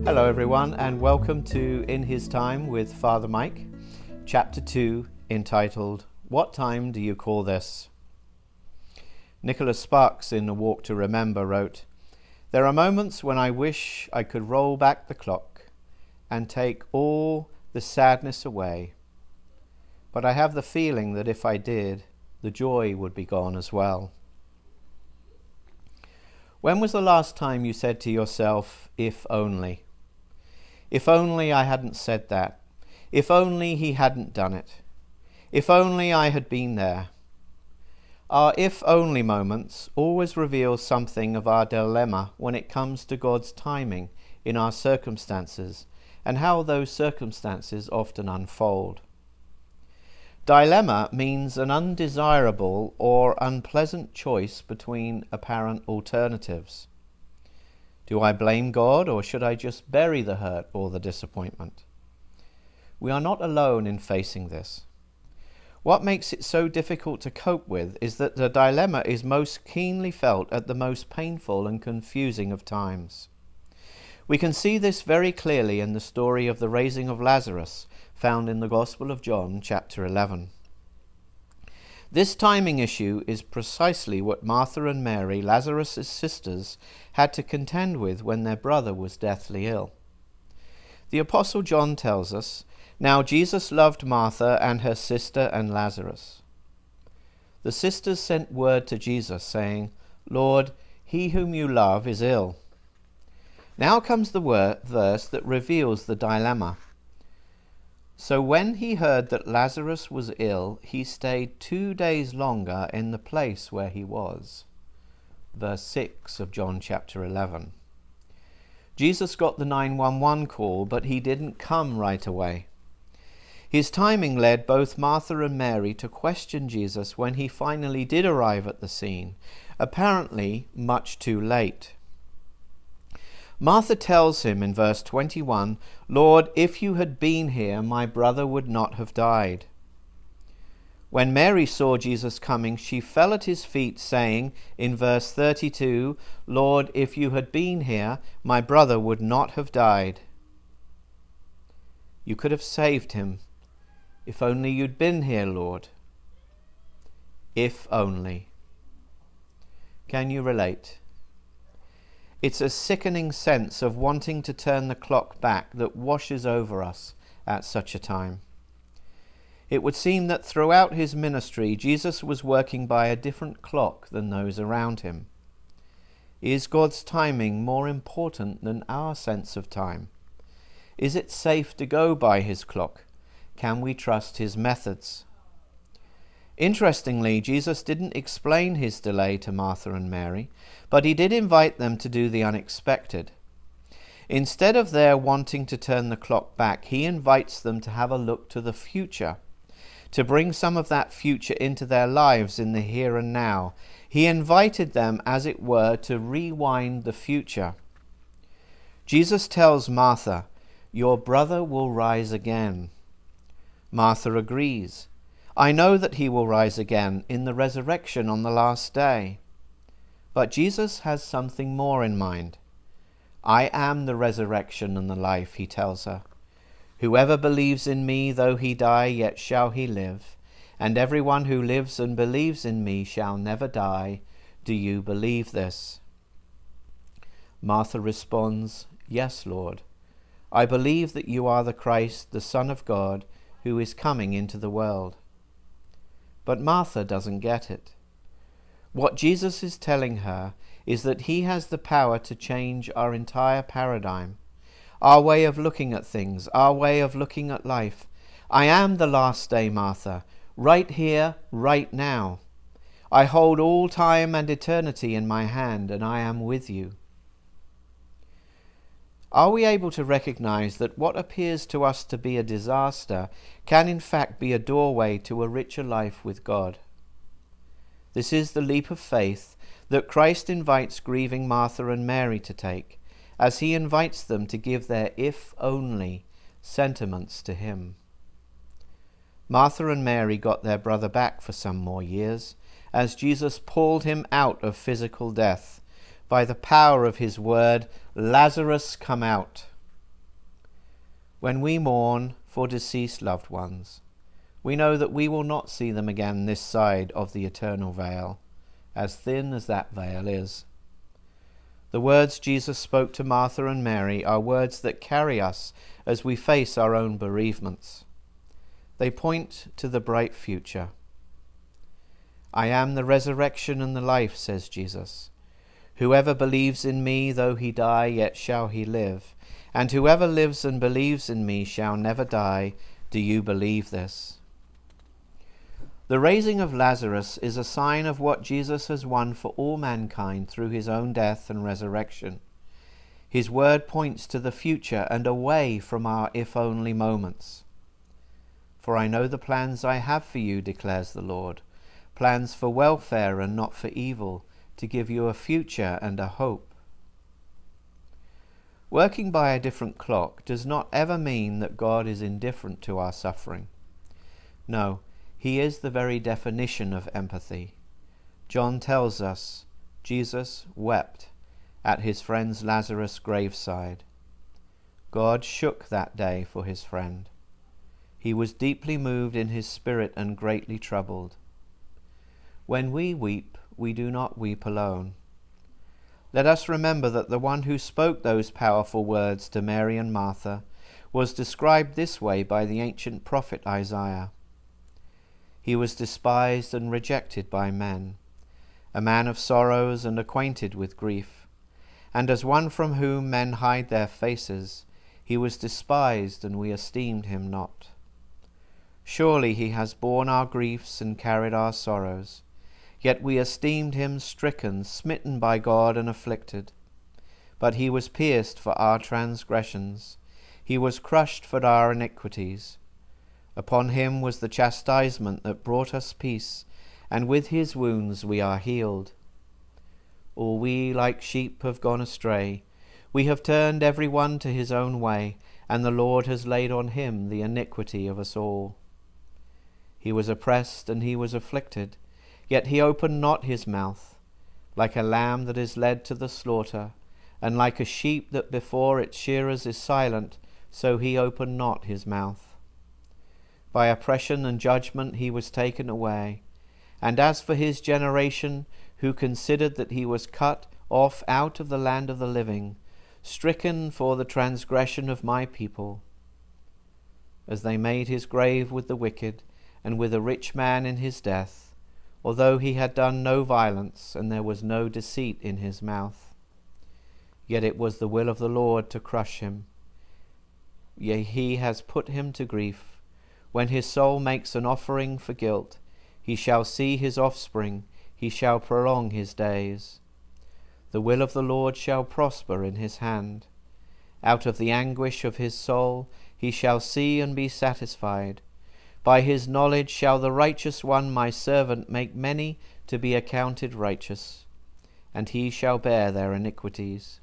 Hello everyone, and welcome to In His Time with Father Mike, Chapter 2, entitled, What Time Do You Call This? Nicholas Sparks in A Walk to Remember wrote, "There are moments when I wish I could roll back the clock and take all the sadness away. But I have the feeling that if I did, the joy would be gone as well." When was the last time you said to yourself, if only? If only I hadn't said that. If only he hadn't done it. If only I had been there. Our if only moments always reveal something of our dilemma when it comes to God's timing in our circumstances and how those circumstances often unfold. Dilemma means an undesirable or unpleasant choice between apparent alternatives. Do I blame God, or should I just bury the hurt or the disappointment? We are not alone in facing this. What makes it so difficult to cope with is that the dilemma is most keenly felt at the most painful and confusing of times. We can see this very clearly in the story of the raising of Lazarus, found in the Gospel of John, chapter 11. This timing issue is precisely what Martha and Mary, Lazarus' sisters, had to contend with when their brother was deathly ill. The Apostle John tells us, "Now Jesus loved Martha and her sister and Lazarus." The sisters sent word to Jesus, saying, "Lord, he whom you love is ill." Now comes the verse that reveals the dilemma. "So when he heard that Lazarus was ill, he stayed 2 days longer in the place where he was." Verse 6 of John chapter 11. Jesus got the 911 call, but he didn't come right away. His timing led both Martha and Mary to question Jesus when he finally did arrive at the scene, apparently much too late. Martha tells him in verse 21, "Lord, if you had been here, my brother would not have died." When Mary saw Jesus coming, she fell at his feet, saying in verse 32, "Lord, if you had been here, my brother would not have died." "You could have saved him. If only you'd been here, Lord." If only. Can you relate? It's a sickening sense of wanting to turn the clock back that washes over us at such a time. It would seem that throughout his ministry, Jesus was working by a different clock than those around him. Is God's timing more important than our sense of time? Is it safe to go by his clock? Can we trust his methods? Interestingly, Jesus didn't explain his delay to Martha and Mary, but he did invite them to do the unexpected. Instead of their wanting to turn the clock back, he invites them to have a look to the future, to bring some of that future into their lives in the here and now. He invited them, as it were, to rewind the future. Jesus tells Martha, "Your brother will rise again." Martha agrees. "I know that he will rise again in the resurrection on the last day." But Jesus has something more in mind. "I am the resurrection and the life," he tells her. "Whoever believes in me, though he die, yet shall he live. And everyone who lives and believes in me shall never die. Do you believe this?" Martha responds, "Yes, Lord. I believe that you are the Christ, the Son of God, who is coming into the world." But Martha doesn't get it. What Jesus is telling her is that he has the power to change our entire paradigm, our way of looking at things, our way of looking at life. "I am the last day, Martha, right here, right now. I hold all time and eternity in my hand, and I am with you." Are we able to recognize that what appears to us to be a disaster can in fact be a doorway to a richer life with God? This is the leap of faith that Christ invites grieving Martha and Mary to take, as he invites them to give their "if only" sentiments to him. Martha and Mary got their brother back for some more years, as Jesus pulled him out of physical death by the power of his word, "Lazarus, come out." When we mourn for deceased loved ones, we know that we will not see them again this side of the eternal veil, as thin as that veil is. The words Jesus spoke to Martha and Mary are words that carry us as we face our own bereavements. They point to the bright future. I am the resurrection and the life, says Jesus. Whoever believes in me, though he die, yet shall he live. And whoever lives and believes in me shall never die. Do you believe this? The raising of Lazarus is a sign of what Jesus has won for all mankind through his own death and resurrection. His word points to the future and away from our if-only moments. For I know the plans I have for you, declares the Lord, plans for welfare and not for evil, to give you a future and a hope. Working by a different clock does not ever mean that God is indifferent to our suffering. No, he is the very definition of empathy. John tells us Jesus wept at his friend Lazarus' graveside. God shook that day for his friend. He was deeply moved in his spirit and greatly troubled. When we weep, we do not weep alone. Let us remember that the one who spoke those powerful words to Mary and Martha was described this way by the ancient prophet Isaiah. He was despised and rejected by men, a man of sorrows and acquainted with grief, and as one from whom men hide their faces, he was despised and we esteemed him not. Surely he has borne our griefs and carried our sorrows, yet we esteemed him stricken, smitten by God, and afflicted. But he was pierced for our transgressions, he was crushed for our iniquities. Upon him was the chastisement that brought us peace, and with his wounds we are healed. All we like sheep have gone astray, we have turned every one to his own way, and the Lord has laid on him the iniquity of us all. He was oppressed and he was afflicted, yet he opened not his mouth. Like a lamb that is led to the slaughter, and like a sheep that before its shearers is silent, so he opened not his mouth. By oppression and judgment he was taken away. And as for his generation, who considered that he was cut off out of the land of the living, stricken for the transgression of my people. As they made his grave with the wicked, and with a rich man in his death, although he had done no violence, and there was no deceit in his mouth. Yet it was the will of the Lord to crush him. Yea, he has put him to grief. When his soul makes an offering for guilt, he shall see his offspring, he shall prolong his days. The will of the Lord shall prosper in his hand. Out of the anguish of his soul he shall see and be satisfied. By his knowledge shall the righteous one, my servant, make many to be accounted righteous, and he shall bear their iniquities.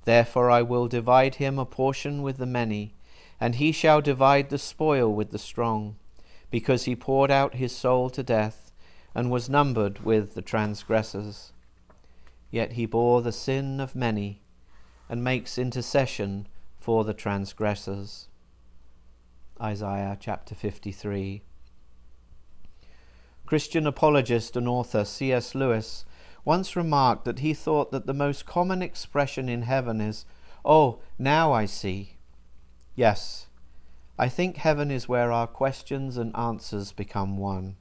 Therefore I will divide him a portion with the many, and he shall divide the spoil with the strong, because he poured out his soul to death, and was numbered with the transgressors. Yet he bore the sin of many, and makes intercession for the transgressors. Isaiah chapter 53. Christian apologist and author C.S. Lewis once remarked that he thought that the most common expression in heaven is, "Oh, now I see." Yes, I think heaven is where our questions and answers become one.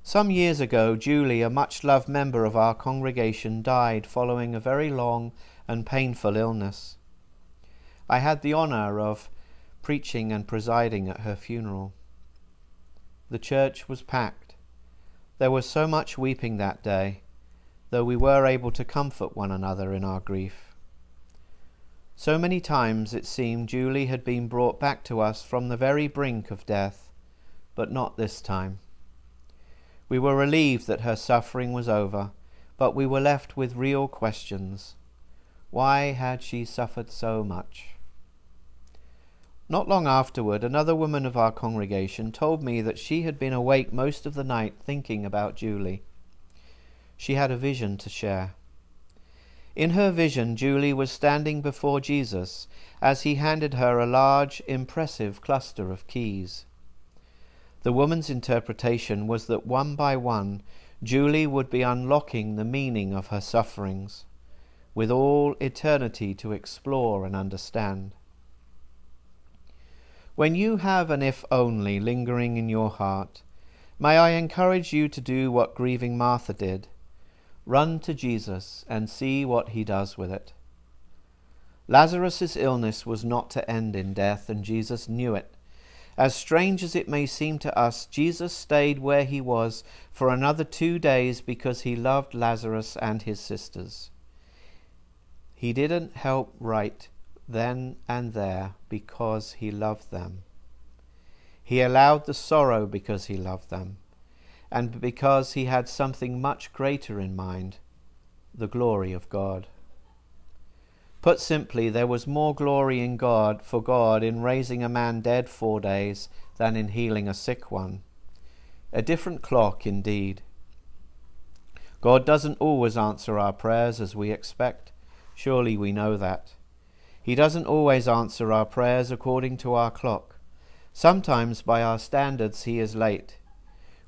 Some years ago, Julie, a much-loved member of our congregation, died following a very long and painful illness. I had the honour of preaching and presiding at her funeral. The church was packed. There was so much weeping that day, though we were able to comfort one another in our grief. So many times it seemed Julie had been brought back to us from the very brink of death, but not this time. We were relieved that her suffering was over, but we were left with real questions. Why had she suffered so much? Not long afterward, another woman of our congregation told me that she had been awake most of the night thinking about Julie. She had a vision to share. In her vision, Julie was standing before Jesus as he handed her a large, impressive cluster of keys. The woman's interpretation was that one by one, Julie would be unlocking the meaning of her sufferings, with all eternity to explore and understand. When you have an if only lingering in your heart, may I encourage you to do what grieving Martha did. Run to Jesus and see what he does with it. Lazarus' illness was not to end in death, and Jesus knew it. As strange as it may seem to us, Jesus stayed where he was for another 2 days because he loved Lazarus and his sisters. He didn't help right then and there because he loved them. He allowed the sorrow because he loved them, and because he had something much greater in mind, the glory of God. Put simply, there was more glory in God in raising a man dead 4 days than in healing a sick one. A different clock indeed. God doesn't always answer our prayers as we expect. Surely we know that. He doesn't always answer our prayers according to our clock. Sometimes by our standards he is late.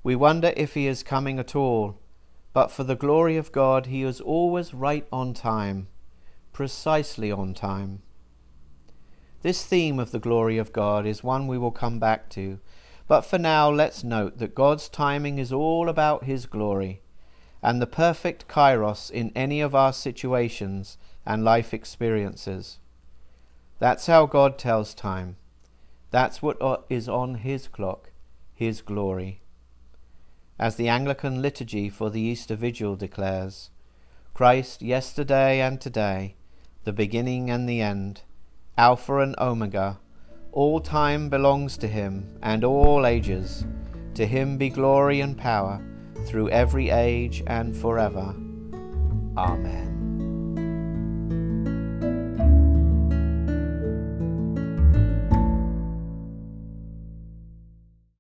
We wonder if he is coming at all, but for the glory of God he is always right on time. Precisely on time. This theme of the glory of God is one we will come back to, but for now let's note that God's timing is all about his glory, and the perfect kairos in any of our situations and life experiences. That's how God tells time. That's what is on his clock, his glory. As the Anglican liturgy for the Easter Vigil declares, Christ yesterday and today, the beginning and the end, Alpha and Omega, all time belongs to him and all ages. To him be glory and power through every age and forever. Amen.